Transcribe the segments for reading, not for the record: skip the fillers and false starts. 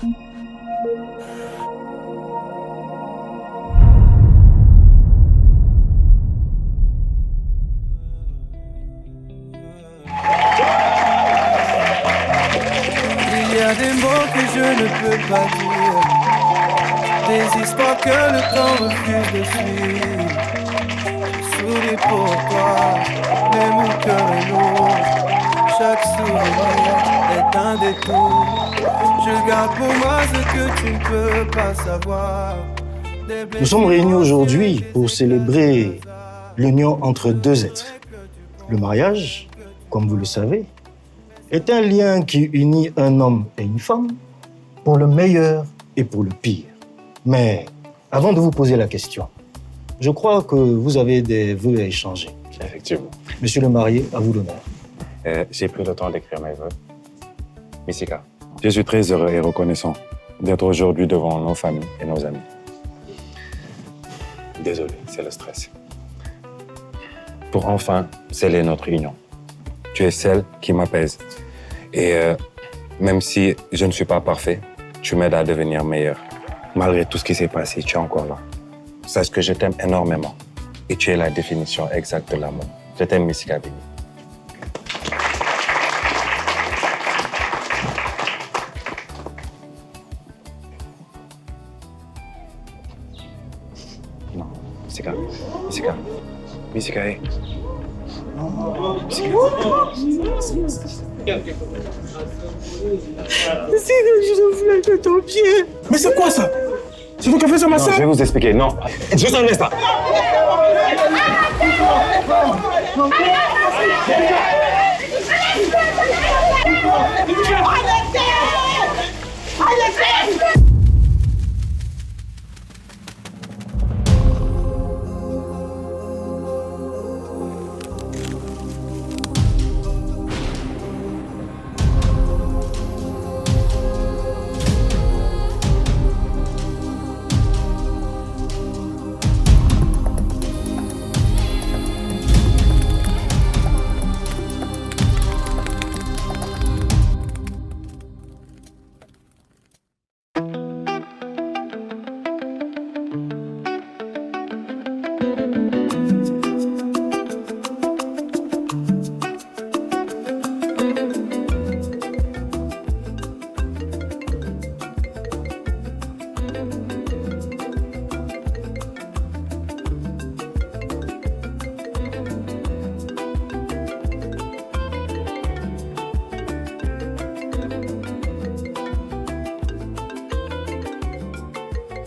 Il y a des mots que je ne peux pas dire, des histoires que le temps refuse de suivre. Je souris pour toi, mais mon cœur est lourd. Chaque souvenir est un détour. Je garde pour moi ce que tu ne peux pas savoir. Nous sommes réunis aujourd'hui pour célébrer l'union entre deux êtres. Le mariage, comme vous le savez, est un lien qui unit un homme et une femme pour le meilleur et pour le pire. Mais avant de vous poser la question, je crois que vous avez des vœux à échanger. Effectivement. Monsieur le marié, à vous l'honneur. J'ai pris le temps d'écrire mes vœux. Missika, je suis très heureux et reconnaissant d'être aujourd'hui devant nos familles et nos amis. Désolé, c'est le stress. Pour enfin sceller notre union. Tu es celle qui m'apaise. Et même si je ne suis pas parfait, tu m'aides à devenir meilleur. Malgré tout ce qui s'est passé, tu es encore là. Sache que je t'aime énormément. Et tu es la définition exacte de l'amour. Je t'aime, Missika Bini. Non, Missika. Missika. Missika, hé. Je ton pied. Mais c'est quoi ça? C'est toi qui as fait ça, ma Non, soeur? je vais vous expliquer. Non, juste un instant.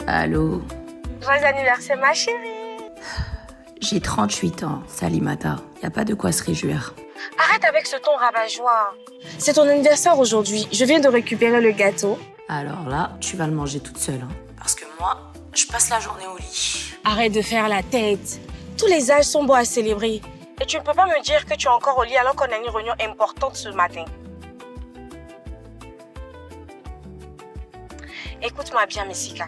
Allô? Joyeux anniversaire, ma chérie. J'ai 38 ans, Salimata. Y a pas de quoi se réjouir. Arrête avec ce ton rabat-joie. C'est ton anniversaire aujourd'hui. Je viens de récupérer le gâteau. Alors là, tu vas le manger toute seule. Hein. Parce que moi, je passe la journée au lit. Arrête de faire la tête. Tous les âges sont beaux à célébrer. Et tu ne peux pas me dire que tu es encore au lit alors qu'on a une réunion importante ce matin. Écoute-moi bien, Missika.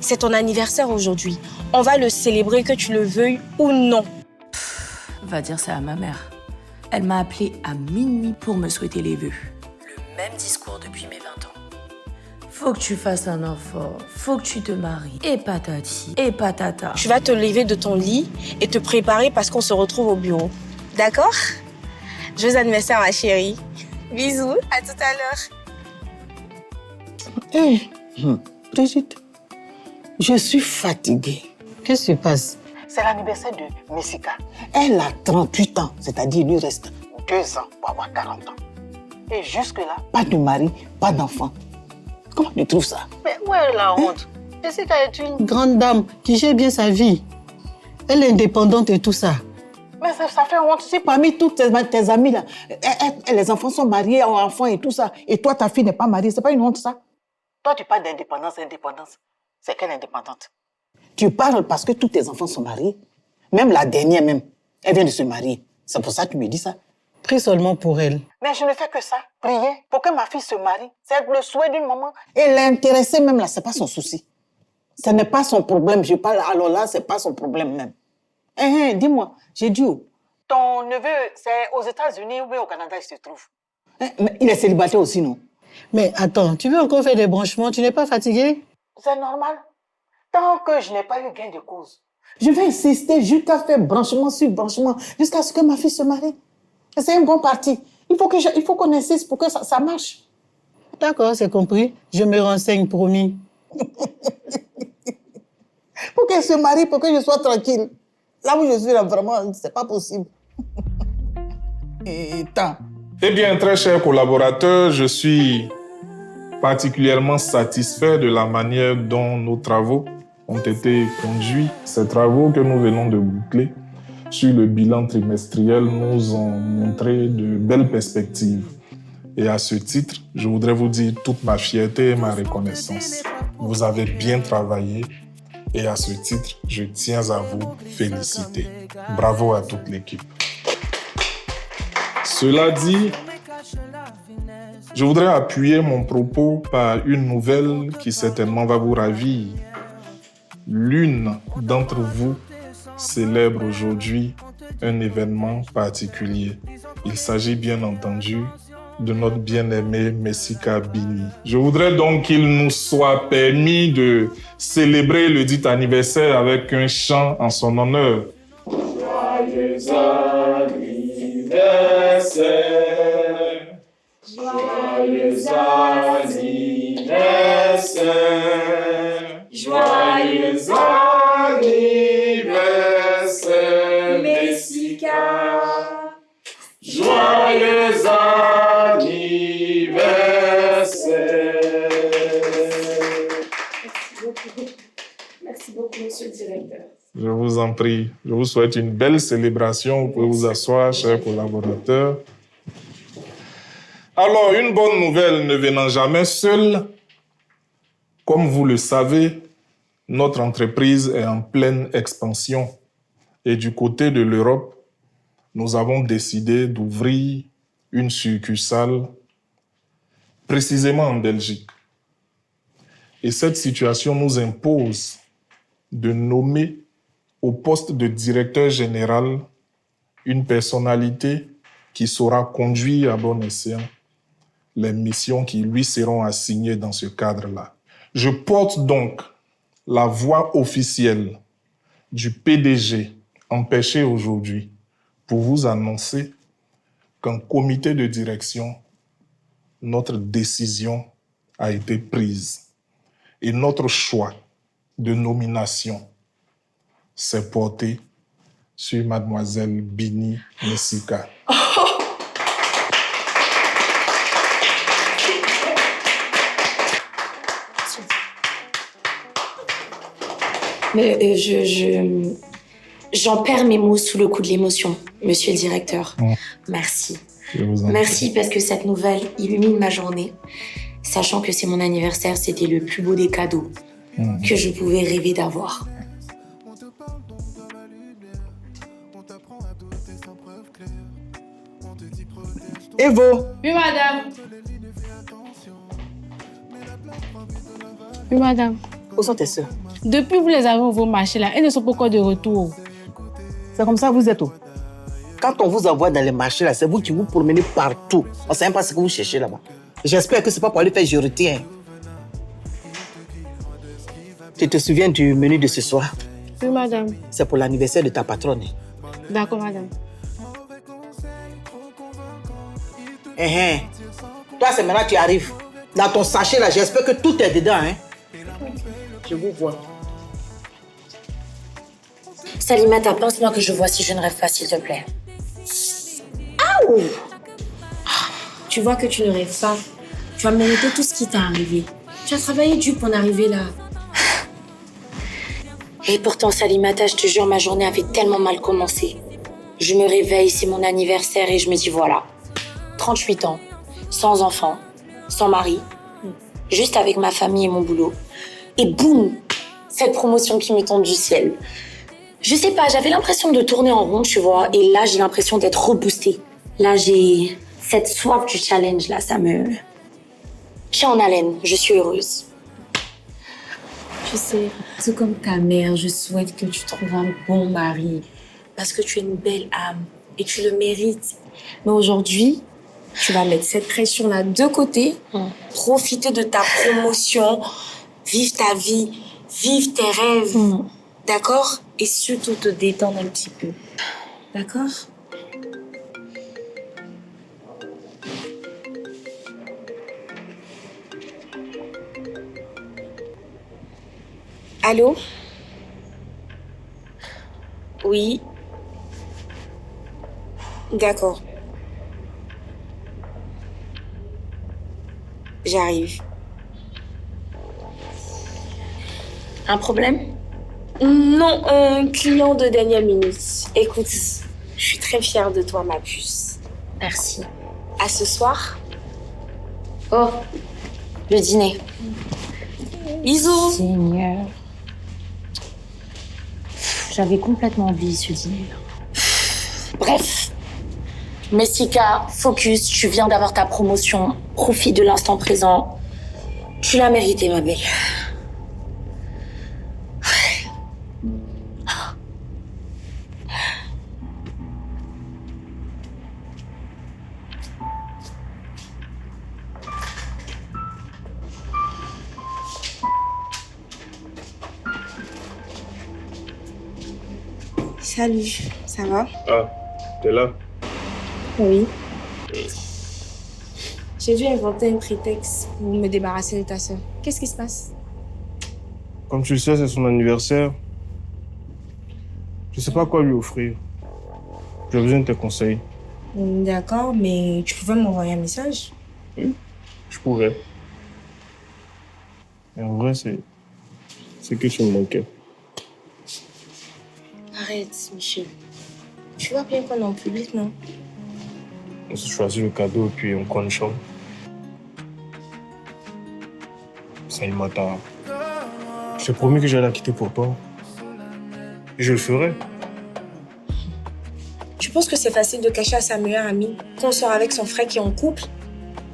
C'est ton anniversaire aujourd'hui. On va le célébrer que tu le veuilles ou non. Va dire ça à ma mère. Elle m'a appelé à minuit pour me souhaiter les vœux. Le même discours depuis mes 20 ans. Faut que tu fasses un enfant, faut que tu te maries. Et patati, et patata. Tu vas te lever de ton lit et te préparer parce qu'on se retrouve au bureau. D'accord? Joyeux anniversaire, ma chérie. Bisous, à tout à l'heure. Hé, Brigitte, je suis fatiguée. Qu'est-ce qui se passe? C'est l'anniversaire de Missika. Elle a 38 ans, c'est-à-dire il lui reste 2 ans pour avoir 40 ans. Et jusque-là, pas de mari, pas d'enfant. Comment tu trouves ça? Mais où est la honte? Missika est une Grande dame qui gère bien sa vie. Elle est indépendante et tout ça. Mais ça fait honte. Si parmi toutes tes amies, là, les enfants sont mariés, ont enfants et tout ça, et toi, ta fille n'est pas mariée, c'est pas une honte, ça? Toi, tu parles d'indépendance, indépendance. C'est quelle indépendante? Tu parles parce que tous tes enfants sont mariés. Même la dernière, même, elle vient de se marier. C'est pour ça que tu me dis ça. Prie seulement pour elle. Mais je ne fais que ça, prier pour que ma fille se marie. C'est le souhait d'une maman. Et l'intéressée même là, c'est pas son souci. Ce n'est pas son problème. Je parle, alors là, c'est pas son problème même. Dis-moi, j'ai dit où? Ton neveu, c'est aux États-Unis ou bien au Canada il se trouve? Mais il est célibataire aussi, non? Mais attends, tu veux encore faire des branchements? Tu n'es pas fatigué? C'est normal. Tant que je n'ai pas eu gain de cause, je vais insister jusqu'à faire branchement sur branchement, jusqu'à ce que ma fille se marie. C'est un bon parti. Il faut qu'on insiste pour que ça marche. D'accord, c'est compris. Je me renseigne, promis. Pour qu'elle se marie, pour que je sois tranquille. Là où je suis, là, vraiment, c'est pas possible. Et tant. Eh bien, très chers collaborateurs, je suis particulièrement satisfait de la manière dont nos travaux ont été conduits. Ces travaux que nous venons de boucler sur le bilan trimestriel nous ont montré de belles perspectives. Et à ce titre, je voudrais vous dire toute ma fierté et ma reconnaissance. Vous avez bien travaillé et à ce titre, je tiens à vous féliciter. Bravo à toute l'équipe. Cela dit, je voudrais appuyer mon propos par une nouvelle qui certainement va vous ravir. L'une d'entre vous célèbre aujourd'hui un événement particulier. Il s'agit bien entendu de notre bien-aimé Messika Bini. Je voudrais donc qu'il nous soit permis de célébrer le dit anniversaire avec un chant en son honneur. Joyeux anniversaire, joyeux anniversaire, joyeux anniversaire, Messika. Joyeux anniversaire. Merci beaucoup, monsieur le directeur. Je vous en prie. Je vous souhaite une belle célébration. Vous pouvez vous asseoir, chers collaborateurs. Alors, une bonne nouvelle ne venant jamais seule. Comme vous le savez, notre entreprise est en pleine expansion. Et du côté de l'Europe, nous avons décidé d'ouvrir une succursale précisément en Belgique. Et cette situation nous impose de nommer au poste de directeur général une personnalité qui saura conduire à bon escient les missions qui lui seront assignées dans ce cadre-là. Je porte donc la voix officielle du PDG empêché aujourd'hui pour vous annoncer qu'en comité de direction, notre décision a été prise et notre choix de nomination s'est porté sur mademoiselle Bini Messika. Mais j'en perds mes mots sous le coup de l'émotion, monsieur le directeur. Merci. Je vous en prie. Merci parce que cette nouvelle illumine ma journée. Sachant que c'est mon anniversaire, c'était le plus beau des cadeaux que je pouvais rêver d'avoir. Evo, Oui, madame. Oui, madame. où sont tes sœurs? Depuis que vous les avez envoyées au marché, là, elles ne sont pas encore de retour. C'est comme ça que vous êtes où? Quand on vous envoie dans les marchés, là, c'est vous qui vous promenez partout. On ne sait même pas ce que vous cherchez là-bas. J'espère que ce n'est pas pour aller faire jureté. Tu te souviens du menu de ce soir? Oui, madame. C'est pour l'anniversaire de ta patronne. D'accord, madame. Toi, c'est maintenant que tu arrives. Dans ton sachet, là, j'espère que tout est dedans. Hein? Je vous vois. Salimata, pense-moi que je vois si je ne rêve pas, s'il te plaît. Aouh! Tu vois que tu ne rêves pas. Tu as mérité tout ce qui t'est arrivé. Tu as travaillé dur pour en arriver là. Et pourtant, Salimata, je te jure, ma journée avait tellement mal commencé. Je me réveille, c'est mon anniversaire et je me dis voilà, 38 ans, sans enfant, sans mari, juste avec ma famille et mon boulot. Et boum, cette promotion qui me tombe du ciel. Je sais pas, j'avais l'impression de tourner en rond, tu vois, et là, j'ai l'impression d'être reboostée. Là, j'ai cette soif du challenge, là, ça me tient en haleine. Je suis heureuse. Tu sais, tout comme ta mère, je souhaite que tu trouves un bon mari. Parce que tu es une belle âme et tu le mérites. Mais aujourd'hui, Tu vas mettre cette pression-là de côté, profiter de ta promotion, vivre ta vie, vivre tes rêves, d'accord? Et surtout te détendre un petit peu, d'accord? Allô? Oui. D'accord. J'arrive. Un problème? Non, un client de dernière minute. Écoute, je suis très fière de toi, ma puce. Merci. À ce soir. Oh, le dîner. Bisous. Seigneur. J'avais complètement oublié ce dîner. Bref. Messika, focus, tu viens d'avoir ta promotion. Profite de l'instant présent. Tu l'as mérité, ma belle. Salut, ça va? Ah, t'es là? Oui. J'ai dû inventer un prétexte pour me débarrasser de ta sœur. Qu'est-ce qui se passe? Comme tu le sais, c'est son anniversaire. Je sais pas quoi lui offrir. J'ai besoin de tes conseils. D'accord, mais tu pouvais m'envoyer un message? Oui, je pourrais. Et en vrai, c'est que tu me manquais. Arrête, Michel. Tu vois bien qu'on est en public, non? On se choisit le cadeau et puis on prend une chambre. Salimata, je t'ai promis que j'allais la quitter pour toi. Et je le ferai. Tu penses que c'est facile de cacher à sa meilleure amie qu'on sort avec son frère qui est en couple?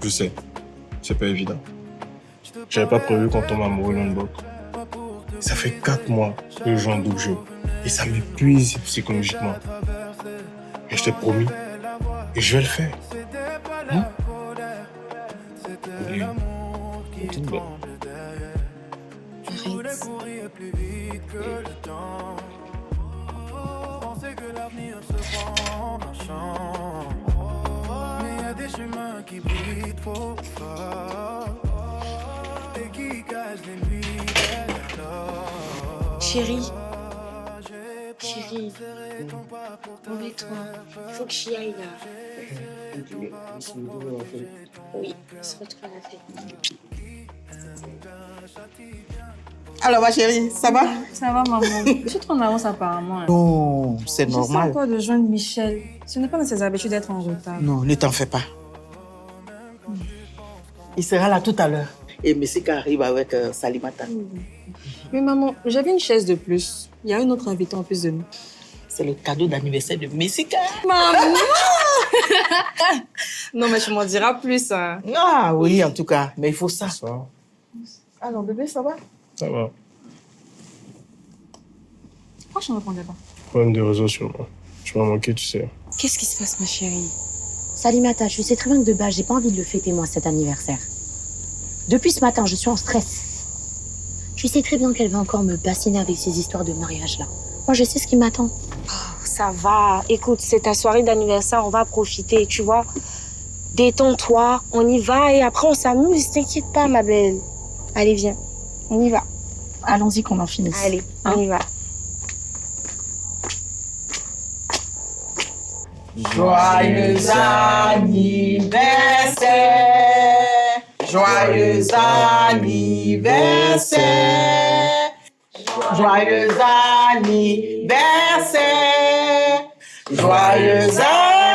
Je sais, c'est pas évident. J'avais pas prévu qu'on tombe amoureux l'un de l'autre. Ça fait 4 mois que je joue en double jeu. Et ça m'épuise psychologiquement. Et je t'ai promis. Et je vais le faire. Hein? Oui. Tout bien. Chérie. Chérie. Oublie-toi. Faut que j'y aille là. Oui, on se retrouve à la fête. Alors, ma chérie, ça va? Ça va, maman. Je suis trop en avance apparemment. Non, c'est normal. J'essaie encore de joindre Michel. Ce n'est pas dans ses habitudes d'être en retard. Non, ne t'en fais pas. Il sera là tout à l'heure. Et Messika arrive avec Salimata. Mais maman, j'avais une chaise de plus. Il y a un autre invité en plus de nous. C'est le cadeau d'anniversaire de Messika. Maman! Non, mais tu m'en diras plus. Hein. Ah oui, en tout cas. Mais il faut ça. Ça, Alors, bébé, ça va? ça va. Pourquoi je ne répondais pas? Problème de réseau sur moi. Tu m'as manqué, tu sais. Qu'est-ce qui se passe, ma chérie? Salimata, je sais très bien que de base, j'ai pas envie de le fêter, moi, cet anniversaire. Depuis ce matin, je suis en stress. Je sais très bien qu'elle va encore me bassiner avec ces histoires de mariage-là. Moi, je sais ce qui m'attend. Oh, ça va. Écoute, c'est ta soirée d'anniversaire, on va profiter, tu vois. Détends-toi, on y va et après on s'amuse. T'inquiète pas, ma belle. Allez, viens. On y va. Allons-y qu'on en finisse. Allez, on y va. Joyeux anniversaire, joyeux anniversaire, joyeux anniversaire, joyeux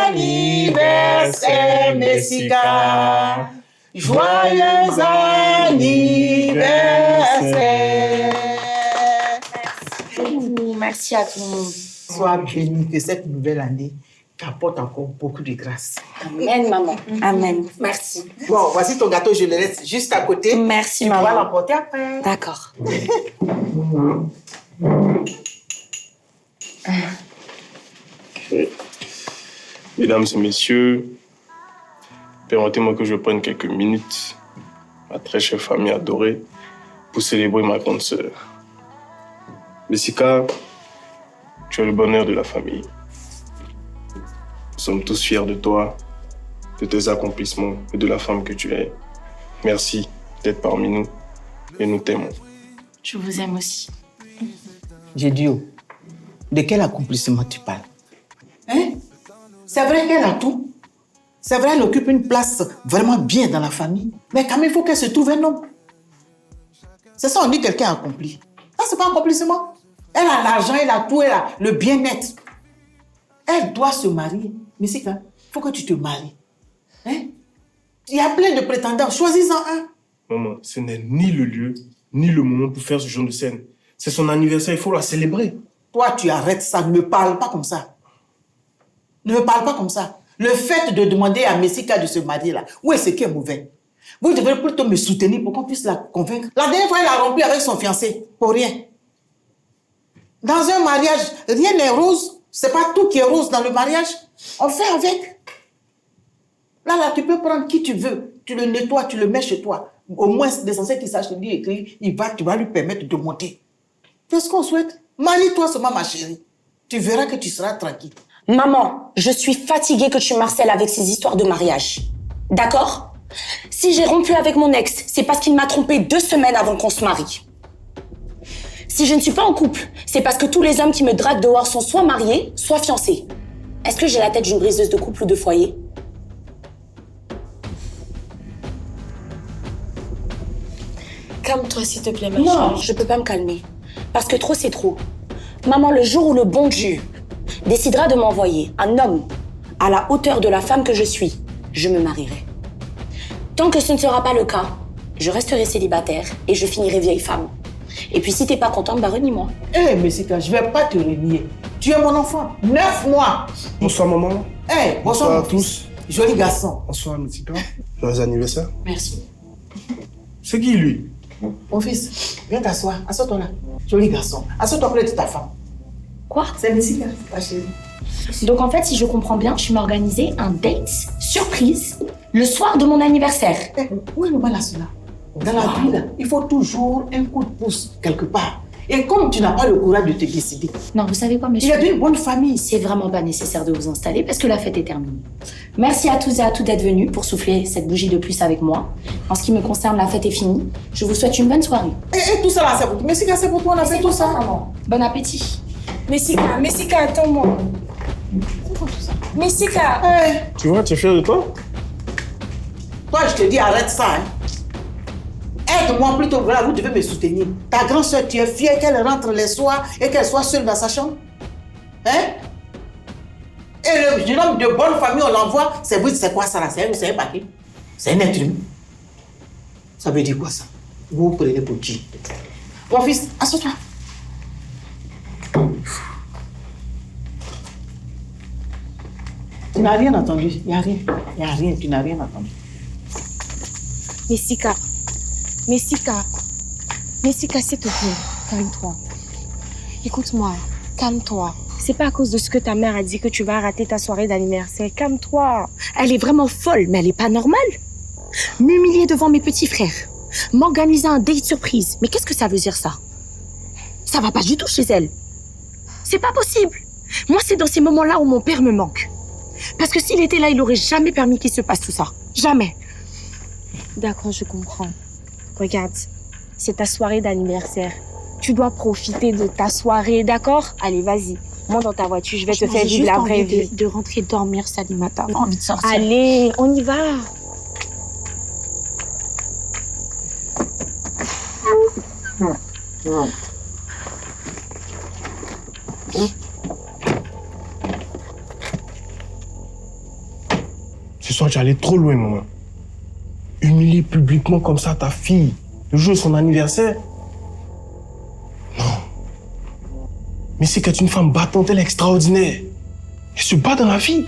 anniversaire, Messika, joyeux anniversaire. Merci à tout le monde. Sois béni que cette nouvelle année t'apporte encore beaucoup de grâce. Amen, maman. Amen. Merci. Bon, voici ton gâteau, je le laisse juste à côté. Merci, maman. Tu maman. vas l'emporter après. D'accord. Mesdames et messieurs, permettez-moi que je prenne quelques minutes, ma très chère famille adorée, pour célébrer ma grande sœur. Messika, tu es le bonheur de la famille. Nous sommes tous fiers de toi, de tes accomplissements et de la femme que tu es. Merci d'être parmi nous et nous t'aimons. Je vous aime aussi. Gédio, de quel accomplissement tu parles? Hein? C'est vrai qu'elle a tout. C'est vrai, elle occupe une place vraiment bien dans la famille. Mais quand même, il faut qu'elle se trouve un homme. C'est ça, on dit quelqu'un a accompli. Ça, c'est pas un accomplissement. Elle a l'argent, elle a tout, elle a le bien-être. Elle doit se marier. Mais c'est quand il faut que tu te maries. Hein? Il y a plein de prétendants. Choisis-en un. Maman, ce n'est ni le lieu, ni le moment pour faire ce genre de scène. C'est son anniversaire, il faut la célébrer. Toi, tu arrêtes ça. Ne me parle pas comme ça. Ne me parle pas comme ça. Le fait de demander à Messika de se marier là, où est-ce qui est mauvais? Vous devez plutôt me soutenir pour qu'on puisse la convaincre. La dernière fois, elle a rompu avec son fiancé. Pour rien. Dans un mariage, rien n'est rose. C'est pas tout qui est rose dans le mariage. On fait avec. Là, tu peux prendre qui tu veux. Tu le nettoies, tu le mets chez toi. Au moins, c'est censé qu'il sache lire et écrire. Tu vas lui permettre de monter. C'est ce qu'on souhaite. Marie-toi seulement, ma chérie. Tu verras que tu seras tranquille. Maman, je suis fatiguée que tu marcelles avec ces histoires de mariage. D'accord? Si j'ai rompu avec mon ex, c'est parce qu'il m'a trompée 2 semaines avant qu'on se marie. Si je ne suis pas en couple, c'est parce que tous les hommes qui me draguent dehors sont soit mariés, soit fiancés. Est-ce que j'ai la tête d'une briseuse de couple ou de foyer? Calme-toi, s'il te plaît, ma chérie. Non, je peux pas me calmer. Parce que trop, c'est trop. Maman, le jour où le bon Dieu décidera de m'envoyer un homme à la hauteur de la femme que je suis, je me marierai. Tant que ce ne sera pas le cas, je resterai célibataire et je finirai vieille femme. Et puis si t'es pas contente, bah renie-moi. Hé, Messika, je vais pas te renier. Tu es mon enfant. 9 mois. Bonsoir, maman. Hé, bonsoir à tous. Joli garçon. Bonsoir, Messika. Joyeux anniversaire. Merci. C'est qui, lui? Mon fils, viens t'asseoir. Assois-toi là. Joli garçon. Assois-toi près de ta femme. Quoi? C'est Messika, ta chérie. Donc en fait, si je comprends bien, tu m'as organisé un date surprise le soir de mon anniversaire. Hey, où est le mal à cela? Dans la vie, là, il faut toujours un coup de pouce quelque part. Et comme tu n'as pas le courage de te décider. Non, vous savez quoi, monsieur? Il y a d'une bonne famille. C'est vraiment pas nécessaire de vous installer parce que la fête est terminée. Merci à tous et à toutes d'être venus pour souffler cette bougie de plus avec moi. En ce qui me concerne, la fête est finie. Je vous souhaite une bonne soirée. Et tout ça là, c'est pour toi. Messika, c'est pour toi, on a fait tout ça. Maman. Bon appétit. Messika, attends-moi. Messika. Hey. Tu vois, tu es fier de toi? Toi, je te dis, arrête ça. Hein. Aide-moi plutôt, voilà, vous devez me soutenir. Ta grande soeur, tu es fière qu'elle rentre les soirs et qu'elle soit seule dans sa chambre? Hein? Et le jeune homme de bonne famille, on l'envoie, c'est quoi ça là? C'est un paquet? C'est un être humain. Ça veut dire quoi ça? Vous vous prenez pour qui? Mon fils, assois-toi. Tu n'as rien entendu. Il n'y a rien. Il n'y a rien. Tu n'as rien entendu. Messika, s'il te plaît, calme-toi. Écoute-moi, calme-toi. C'est pas à cause de ce que ta mère a dit que tu vas rater ta soirée d'anniversaire. Calme-toi. Elle est vraiment folle, mais elle est pas normale. M'humilier devant mes petits frères. M'organiser un date surprise. Mais qu'est-ce que ça veut dire, ça? Ça va pas du tout chez elle. C'est pas possible. Moi, c'est dans ces moments-là où mon père me manque. Parce que s'il était là, il aurait jamais permis qu'il se passe tout ça. Jamais. D'accord, je comprends. Regarde, c'est ta soirée d'anniversaire. Tu dois profiter de ta soirée, d'accord? Allez, vas-y. Monte dans ta voiture, je vais te faire vivre la vraie vie. De rentrer dormir, Salimata. J'ai envie de sortir. Allez, on y va. Ce soir, tu es allé trop loin, maman. Humilier publiquement comme ça ta fille, le jour de son anniversaire. Non. Mais c'est qu'elle est une femme battante, elle est extraordinaire. Elle se bat dans la vie.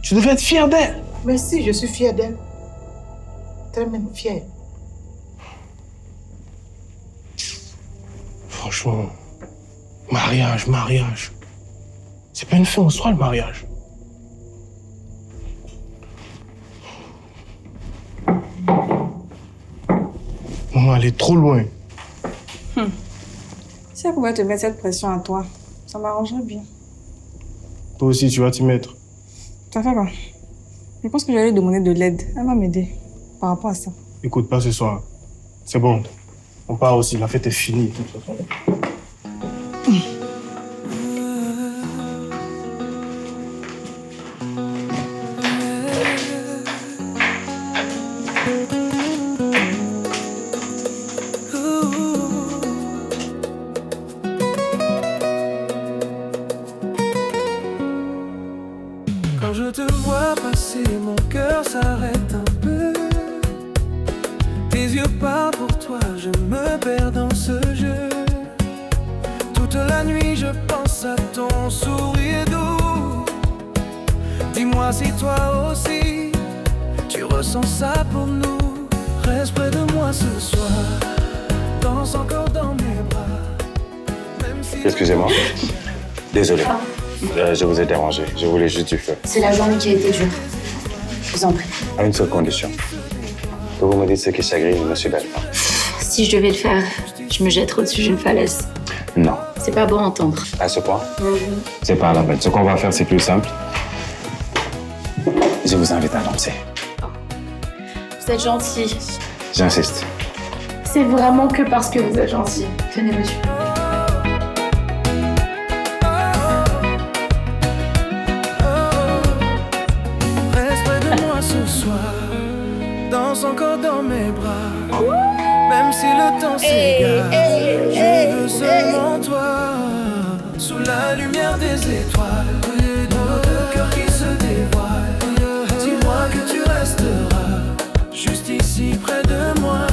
Tu devais être fière d'elle. Mais si, je suis fière d'elle. Très même fière. Franchement, mariage. C'est pas une fin en soi, le mariage. vraiment aller trop loin. Si elle pouvait te mettre cette pression à toi, ça m'arrangerait bien. Toi aussi, tu vas t'y mettre. Ça fait quoi? Je pense que j'allais demander de l'aide. Elle va m'aider par rapport à ça. Écoute, pas ce soir. C'est bon. On part aussi. La fête est finie. De toute façon. Quand je te vois passer, mon cœur s'arrête un peu. Tes yeux parlent pour toi, je me perds dans ce jeu. Toute la nuit, je pense à ton sourire doux. Dis-moi si toi aussi, tu ressens ça pour nous. Reste près de moi ce soir, danse encore dans mes bras. Excusez-moi. Désolé. Je vous ai dérangé. Je voulais juste du feu. C'est la journée qui a été dure. Je vous en prie. À une seule condition. Que vous me dites ce qui chagrine Monsieur Bell. Si je devais le faire, je me jetterais au-dessus d'une falaise. Non. C'est pas bon à entendre. À ce point C'est pas la peine. Ce qu'on va faire, c'est plus simple. Je vous invite à danser. Vous êtes gentil. J'insiste. C'est vraiment que parce que vous êtes gentil. Tenez, monsieur. Reste près de moi ce soir, danse encore dans mes bras. Même si le temps s'égare, je veux seulement toi. Sous la lumière des étoiles, nos deux cœurs qui se dévoilent. Dis-moi que tu resteras juste ici près de moi.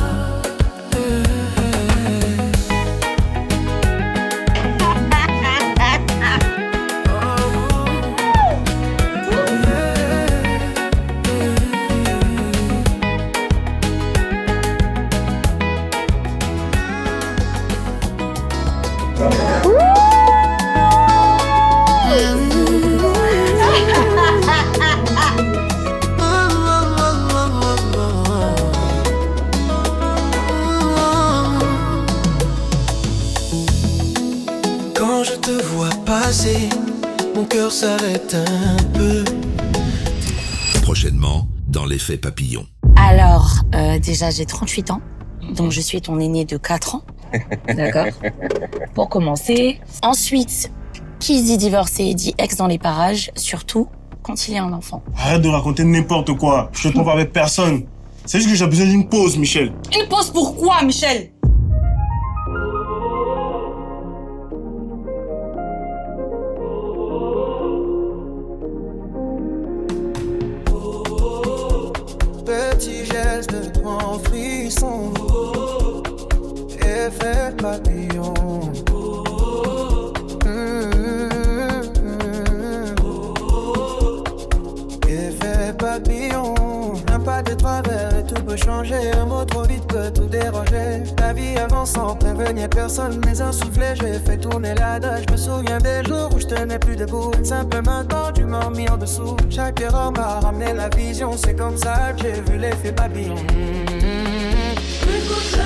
Quand je te vois passer, mon cœur s'arrête un peu. Prochainement, dans l'effet papillon. Alors, déjà, j'ai 38 ans. Donc, je suis ton aîné de 4 ans. D'accord. Pour commencer. Ensuite, qui dit divorcé dit ex dans les parages, surtout quand il y a un enfant. Arrête de raconter n'importe quoi. Je te trompe avec personne. C'est juste que j'ai besoin d'une pause, Michel. Une pause pourquoi, Michel? Petit geste de toi en frisson, effet papillon. Effet papillon. Un pas de travers et tout peut changer. Un mot trop vite peut tout déranger. La vie avance sans prévenir personne, mais un soufflet, j'ai fait tourner la dalle. Je me souviens des jours où je tenais plus debout. Simplement quand tu m'as mis en dessous. Chaque erreur m'a ramené la vision. C'est comme ça que j'ai vu l'effet papillon. Écoute